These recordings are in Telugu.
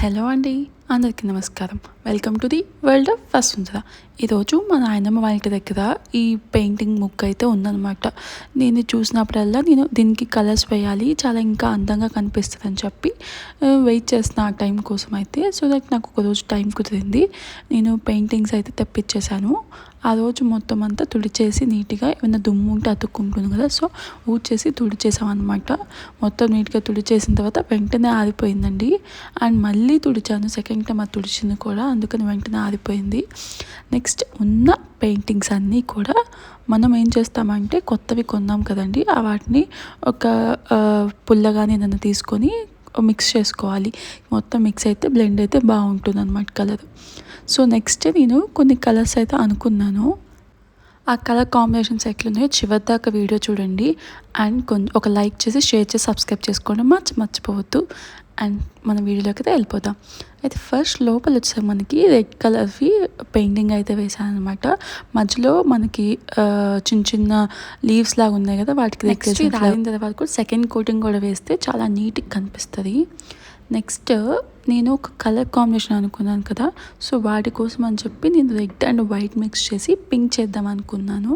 హలో అండి, అందరికీ నమస్కారం. Welcome to the world of Vasundhara. ఈరోజు మా నాయనమ్మ వాళ్ళ ఇంటి దగ్గర ఈ పెయింటింగ్ ముక్క అయితే ఉందన్నమాట. నేను చూసినప్పుడల్లా నేను దీనికి కలర్స్ వేయాలి, చాలా ఇంకా అందంగా కనిపిస్తుంది అని చెప్పి వెయిట్ చేస్తున్న ఆ టైం కోసం అయితే. సో దట్ నాకు ఒకరోజు టైం కుదిరింది. నేను పెయింటింగ్స్ అయితే తెప్పించేశాను. ఆ రోజు మొత్తం అంతా తుడిచేసి నీట్గా ఏమైనా దుమ్ము ఉంటే అతుక్కుంటుంది కదా, సో ఊడ్చేసి తుడిచేసాం అనమాట. మొత్తం నీట్గా తుడిచేసిన తర్వాత వెంటనే ఆరిపోయిందండి. అండ్ మళ్ళీ తుడిచాను, సెకండ్ టైం అది తుడిచింది కూడా, అందుకని వెంటనే ఆరిపోయింది. నెక్స్ట్ ఉన్న పెయింటింగ్స్ అన్నీ కూడా మనం ఏం చేస్తామంటే కొత్తవి కొన్నాం కదండి, వాటిని ఒక పుల్లగానే ఏదైనా తీసుకొని మిక్స్ చేసుకోవాలి. మొత్తం మిక్స్ అయితే బ్లెండ్ అయితే బాగుంటుంది అన్నమాట కలర్. సో నెక్స్ట్ నేను కొన్ని కలర్స్ అయితే అనుకున్నాను. ఆ కలర్ కాంబినేషన్స్ ఎట్లున్నాయో చివరి దాకా వీడియో చూడండి. అండ్ ఒక లైక్ చేసి షేర్ చేసి సబ్స్క్రైబ్ చేసుకోవడం మర్చిపోవద్దు. అండ్ మన వీడియోలోకి అయితే వెళ్ళిపోదాం. అయితే ఫస్ట్ లోపల వచ్చాక మనకి రెడ్ కలర్వి పెయింటింగ్ అయితే వేసాను అనమాట. మధ్యలో మనకి చిన్న చిన్న లీవ్స్ లాగా ఉన్నాయి కదా, వాటికి రాయిన తర్వాత కూడా సెకండ్ కోటింగ్ కూడా వేస్తే చాలా నీట్గా కనిపిస్తుంది. నెక్స్ట్ నేను ఒక కలర్ కాంబినేషన్ అనుకున్నాను కదా, సో వాటి కోసం అని చెప్పి నేను రెడ్ అండ్ వైట్ మిక్స్ చేసి పింక్ చేద్దాం అనుకున్నాను.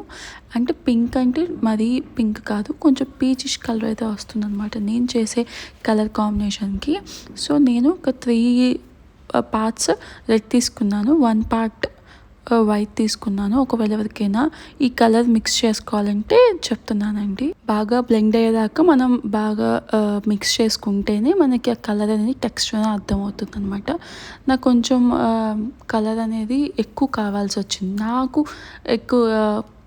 అంటే పింక్ అంటే మరీ పింక్ కాదు, కొంచెం పీచిష్ కలర్ అయితే వస్తుంది అనమాట నేను చేసే కలర్ కాంబినేషన్కి. సో నేను ఒక 3 పార్ట్స్ రెడ్ తీసుకున్నాను, 1 పార్ట్ వైట్ తీసుకున్నాను. ఒకవేళ ఎవరికైనా ఈ కలర్ మిక్స్ చేసుకోవాలంటే చెప్తున్నానండి. బాగా బ్లెండ్ అయ్యేదాకా మనం బాగా మిక్స్ చేసుకుంటేనే మనకి ఆ కలర్ అనేది టెక్స్చర్ అర్థమవుతుంది అనమాట. నాకు కొంచెం కలర్ అనేది ఎక్కువ కావాల్సి వచ్చింది, నాకు ఎక్కువ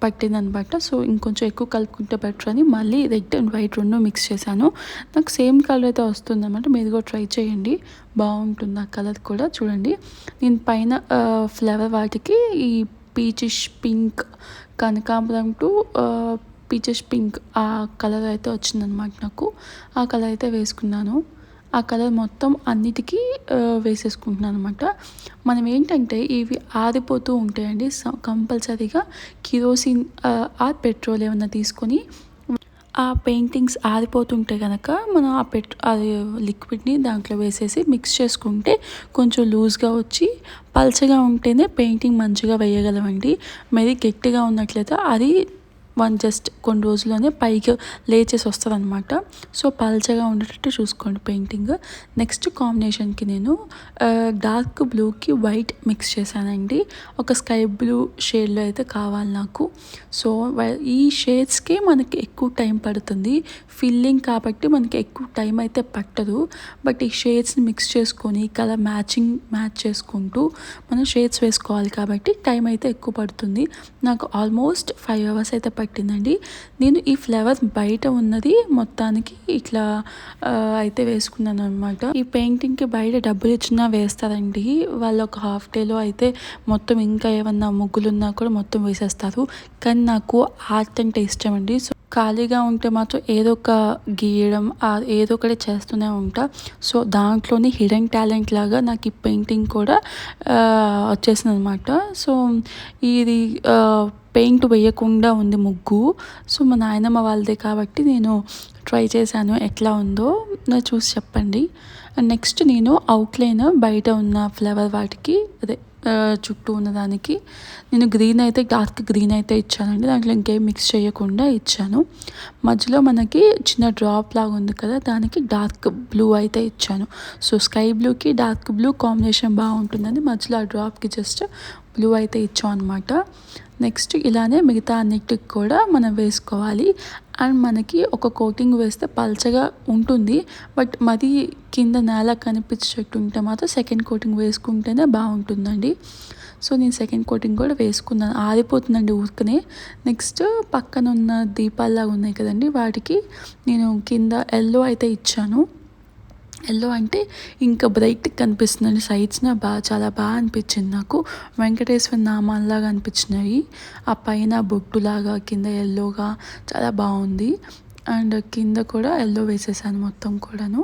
పట్టింది అనమాట. సో ఇంకొంచెం ఎక్కువ కలుపుకుంటే బెటర్ అని మళ్ళీ రెడ్ అండ్ వైట్ రెండు మిక్స్ చేశాను. నాకు సేమ్ కలర్ అయితే వస్తుంది అనమాట. మీరు కూడా ట్రై చేయండి, బాగుంటుంది ఆ కలర్ కూడా. చూడండి, నేను పైన ఫ్లవర్ వాటికి ఈ పీచిష్ పింక్, కనకాంబరం టు పీచిష్ పింక్ ఆ కలర్ అయితే వచ్చిందనమాట. నాకు ఆ కలర్ అయితే వేసుకున్నాను. ఆ కలర్ మొత్తం అన్నిటికీ వేసేసుకుంటున్నాను అనమాట. మనం ఏంటంటే ఇవి ఆరిపోతూ ఉంటాయండి, కంపల్సరీగా కిరోసిన్ ఆర్ పెట్రోల్ ఏమన్నా తీసుకొని ఆ పెయింటింగ్స్ ఆరిపోతుంటే కనుక మనం అది లిక్విడ్ని దాంట్లో వేసేసి మిక్స్ చేసుకుంటే కొంచెం లూజ్గా వచ్చి పల్చగా ఉంటేనే పెయింటింగ్ మంచిగా వేయగలమండి. మరి గట్టిగా ఉన్నట్లయితే అది జస్ట్ కొన్ని రోజుల్లోనే పైకి లేచేసి వస్తుంది అనమాట. సో పల్చగా ఉండేటట్టు చూసుకోండి పెయింటింగ్. నెక్స్ట్ కాంబినేషన్కి నేను డార్క్ బ్లూకి వైట్ మిక్స్ చేశానండి. ఒక స్కై బ్లూ షేడ్లో అయితే కావాలి నాకు. సో ఈ షేడ్స్కే మనకి ఎక్కువ టైం పడుతుంది, ఫిల్లింగ్ కాబట్టి మనకి ఎక్కువ టైం అయితే పట్టదు. బట్ ఈ షేడ్స్ని మిక్స్ చేసుకొని కలర్ మ్యాచ్ చేసుకుంటూ మనం షేడ్స్ వేసుకోవాలి కాబట్టి టైం అయితే ఎక్కువ పడుతుంది. నాకు ఆల్మోస్ట్ 5 hours అయితే పట్టిందండి. నేను ఈ ఫ్లేవర్ బయట ఉన్నది మొత్తానికి ఇట్లా అయితే వేసుకున్నాను అనమాట. ఈ పెయింటింగ్కి బయట డబ్బులు ఇచ్చినా వేస్తారండి వాళ్ళు, ఒక హాఫ్ డేలో అయితే మొత్తం ఇంకా ఏమన్నా ముగ్గులున్నా కూడా మొత్తం వేసేస్తారు. కానీ నాకు ఆర్ట్ అంటే ఇష్టం అండి. సో ఖాళీగా ఉంటే మాత్రం ఏదో ఒక గీయడం ఏదో ఒకటి చేస్తూనే ఉంటా. సో దాంట్లోని హిడెన్ టాలెంట్ లాగా నాకు ఈ పెయింటింగ్ కూడా వచ్చేసింది అనమాట. సో ఇది పెయింట్ వేయకుండా ఉంది ముగ్గు. సో మా నాయనమ్మ వాళ్ళదే కాబట్టి నేను ట్రై చేశాను, ఎట్లా ఉందో నాకు చూసి చెప్పండి. అండ్ నెక్స్ట్ నేను అవుట్లైన్ బయట ఉన్న ఫ్లవర్ వాటికి అదే చుట్టూ ఉన్నదానికి నేను గ్రీన్ అయితే డార్క్ గ్రీన్ అయితే ఇచ్చానండి, దాంట్లో ఇంకేం మిక్స్ చేయకుండా ఇచ్చాను. మధ్యలో మనకి చిన్న డ్రాప్ లాగా ఉంది కదా, దానికి డార్క్ బ్లూ అయితే ఇచ్చాను. సో స్కై బ్లూకి డార్క్ బ్లూ కాంబినేషన్ బాగుంటుందని మధ్యలో ఆ డ్రాప్కి జస్ట్ బ్లూ అయితే ఇచ్చాం అనమాట. నెక్స్ట్ ఇలానే మిగతా అన్నిటికి కూడా మనం వేసుకోవాలి. అండ్ మనకి ఒక కోటింగ్ వేస్తే పల్చగా ఉంటుంది, బట్ మరి కింద నేల కనిపించేటట్టు ఉంటే మాత్రం సెకండ్ కోటింగ్ వేసుకుంటేనే బాగుంటుందండి. సో నేను సెకండ్ కోటింగ్ కూడా వేసుకున్నాను, ఆరిపోతుందండి ఊరికనే. నెక్స్ట్ పక్కన ఉన్న దీపాల్లాగా ఉన్నాయి కదండి, వాటికి నేను కింద ఎల్లో అయితే ఇచ్చాను. ఎల్లో అంటే ఇంకా బ్రైట్ కనిపిస్తుందండి, సైడ్స్న చాలా బాగా అనిపించింది నాకు. వెంకటేశ్వర నామాల్లాగా అనిపించినాయి, ఆ పైన బొట్టులాగా కింద ఎల్లోగా చాలా బాగుంది. అండ్ కింద కూడా ఎల్లో వేసేసాను మొత్తం కూడాను.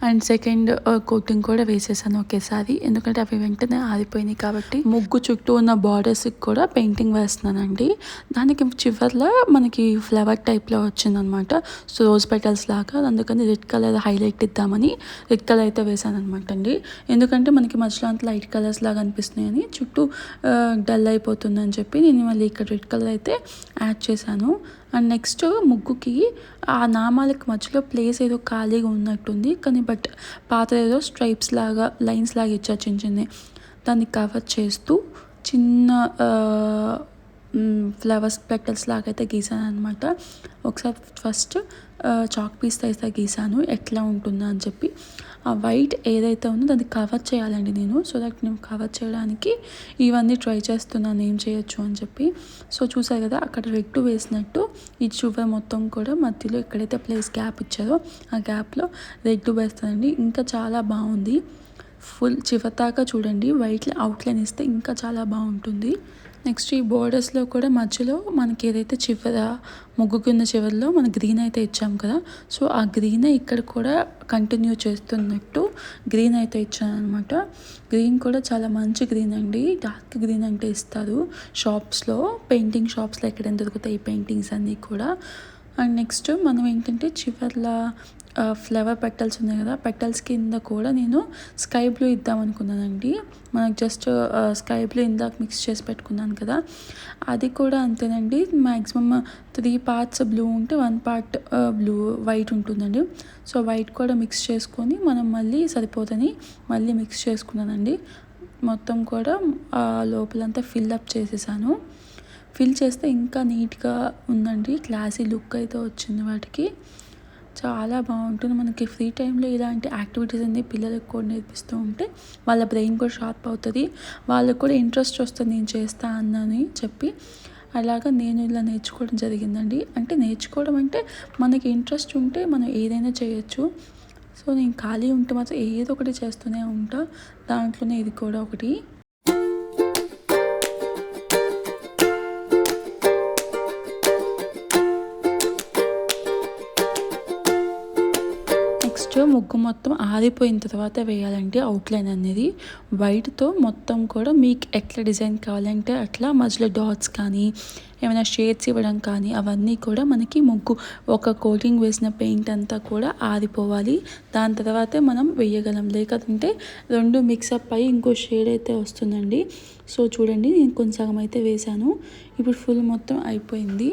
అండ్ సెకండ్ కోటింగ్ కూడా వేసేసాను ఒకేసారి, ఎందుకంటే అవి వెంటనే ఆరిపోయినాయి కాబట్టి. ముగ్గు చుట్టూ ఉన్న బార్డర్స్కి కూడా పెయింటింగ్ వేస్తున్నానండి. దానికి చివర్లో మనకి ఫ్లవర్ టైప్లో వచ్చిందనమాట. సో రోజ్ పెటల్స్ లాగా, అందుకని రెడ్ కలర్ హైలైట్ ఇద్దామని రెడ్ కలర్ అయితే వేసాను అనమాట అండి. ఎందుకంటే మనకి మధ్యలో అంత లైట్ కలర్స్ లాగా అనిపిస్తున్నాయని, చుట్టూ డల్ అయిపోతుందని చెప్పి నేను మళ్ళీ ఇక్కడ రెడ్ కలర్ అయితే యాడ్ చేశాను. అండ్ నెక్స్ట్ ముగ్గుకి ఆ నామాలకు మధ్యలో ప్లేస్ ఏదో ఖాళీగా ఉన్నట్టుంది, కానీ బట్ పాత ఏదో స్ట్రైప్స్ లాగా లైన్స్ లాగా ఇచ్చారు చిన్న చిన్న, దాన్ని కవర్ చేస్తూ చిన్న ఫ్లవర్స్ పెటల్స్ లాగా అయితే గీసాను అనమాట. ఒకసారి ఫస్ట్ చాక్ పీస్ అయితే గీసాను ఎట్లా ఉంటుందో అని చెప్పి. ఆ వైట్ ఏదైతే ఉందో దాన్ని కవర్ చేయాలండి నేను. సో దట్ నేను కవర్ చేయడానికి ఇవన్నీ ట్రై చేస్తున్నాను ఏం చేయొచ్చు అని చెప్పి. సో చూసారు కదా, అక్కడ రెడ్ వేసినట్టు ఈ చువర్ మొత్తం కూడా మధ్యలో ఎక్కడైతే ప్లేస్ గ్యాప్ ఇచ్చారో ఆ గ్యాప్లో రెడ్ వేస్తానండి. ఇంకా చాలా బాగుంది. ఫుల్ చివరిదాకా చూడండి, వైట్ అవుట్లైన్ ఇస్తే ఇంకా చాలా బాగుంటుంది. నెక్స్ట్ ఈ బోర్డర్స్లో కూడా మధ్యలో మనకి ఏదైతే చివర ముగ్గు కింద చివరిలో మన గ్రీన్ అయితే ఇచ్చాం కదా, సో ఆ గ్రీన్ ఇక్కడ కూడా కంటిన్యూ చేస్తున్నట్టు గ్రీన్ అయితే ఇచ్చాను అనమాట. గ్రీన్ కూడా చాలా మంచి గ్రీన్ అండి. డార్క్ గ్రీన్ అంటే ఇస్తారు షాప్స్లో, పెయింటింగ్ షాప్స్లో ఎక్కడైనా దొరుకుతాయి ఈ పెయింటింగ్స్ అన్నీ కూడా. అండ్ నెక్స్ట్ మనం ఏంటంటే చివర్లో ఫ్లవర్ పెటల్స్ ఉన్నాయి కదా, పెటల్స్ కింద కూడా నేను స్కై బ్లూ ఇద్దాం అనుకున్నానండి. మనకు జస్ట్ స్కై బ్లూ ఇందాక మిక్స్ చేసి పెట్టుకున్నాను కదా, అది కూడా అంతేనండి. మ్యాక్సిమమ్ 3 parts బ్లూ ఉంటే 1 part బ్లూ వైట్ ఉంటుందండి. సో వైట్ కూడా మిక్స్ చేసుకొని మనం మళ్ళీ సరిపోతుంది మళ్ళీ మిక్స్ చేసుకున్నానండి. మొత్తం కూడా లోపలంతా ఫిల్అప్ చేసేసాను. ఫిల్ చేస్తే ఇంకా నీట్గా ఉందండి, క్లాసీ లుక్ అయితే వచ్చింది వాటికి. చాలా బాగుంటుంది. మనకి ఫ్రీ టైంలో ఇలాంటి యాక్టివిటీస్ అన్ని పిల్లలకు కూడా నేర్పిస్తూ ఉంటే వాళ్ళ బ్రెయిన్ కూడా షార్ప్ అవుతుంది, వాళ్ళకు కూడా ఇంట్రెస్ట్ వస్తుంది నేను చేస్తా అన్నని చెప్పి. అలాగా నేను ఇలా నేర్చుకోవడం జరిగిందండి. అంటే నేర్చుకోవడం అంటే మనకి ఇంట్రెస్ట్ ఉంటే మనం ఏదైనా చేయొచ్చు. సో నేను ఖాళీ ఉంటే మాత్రం ఏదో ఒకటి చేస్తూనే ఉంటా, దాంట్లోనే ఇది కూడా ఒకటి. నెక్స్ట్ ముగ్గు మొత్తం ఆరిపోయిన తర్వాత వేయాలంటే అవుట్లైన్ అనేది వైట్తో మొత్తం కూడా మీకు ఎట్లా డిజైన్ కావాలంటే అట్లా మధ్యలో డాట్స్ కానీ ఏమైనా షేడ్స్ ఇవ్వడం కానీ అవన్నీ కూడా మనకి ముగ్గు ఒక కోటింగ్ వేసిన పెయింట్ అంతా కూడా ఆరిపోవాలి, దాని తర్వాతే మనం వేయగలం. లేకపోతే రెండు మిక్సప్ అయ్యి ఇంకో షేడ్ అయితే వస్తుందండి. సో చూడండి, నేను కొంచెం అయితే వేశాను, ఇప్పుడు ఫుల్ మొత్తం అయిపోయింది.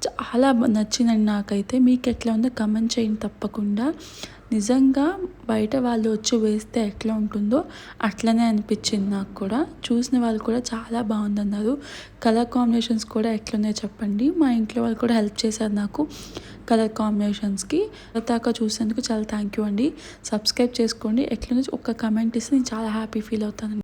చాలా నచ్చిందండి నాకైతే. మీకు ఎట్లా ఉందో కమెంట్ చేయండి తప్పకుండా. నిజంగా బయట వాళ్ళు వచ్చి వేస్తే ఎట్లా ఉంటుందో అట్లనే అనిపించింది నాకు కూడా. చూసిన వాళ్ళు కూడా చాలా బాగుందన్నారు. కలర్ కాంబినేషన్స్ కూడా ఎట్లున్నాయో చెప్పండి. మా ఇంట్లో వాళ్ళు కూడా హెల్ప్ చేశారు నాకు కలర్ కాంబినేషన్స్కి. దాకా చూసేందుకు చాలా థ్యాంక్ యూ అండి. సబ్స్క్రైబ్ చేసుకోండి. ఎట్లుందో ఒక కమెంట్ ఇస్తే నేను చాలా హ్యాపీ ఫీల్ అవుతాను.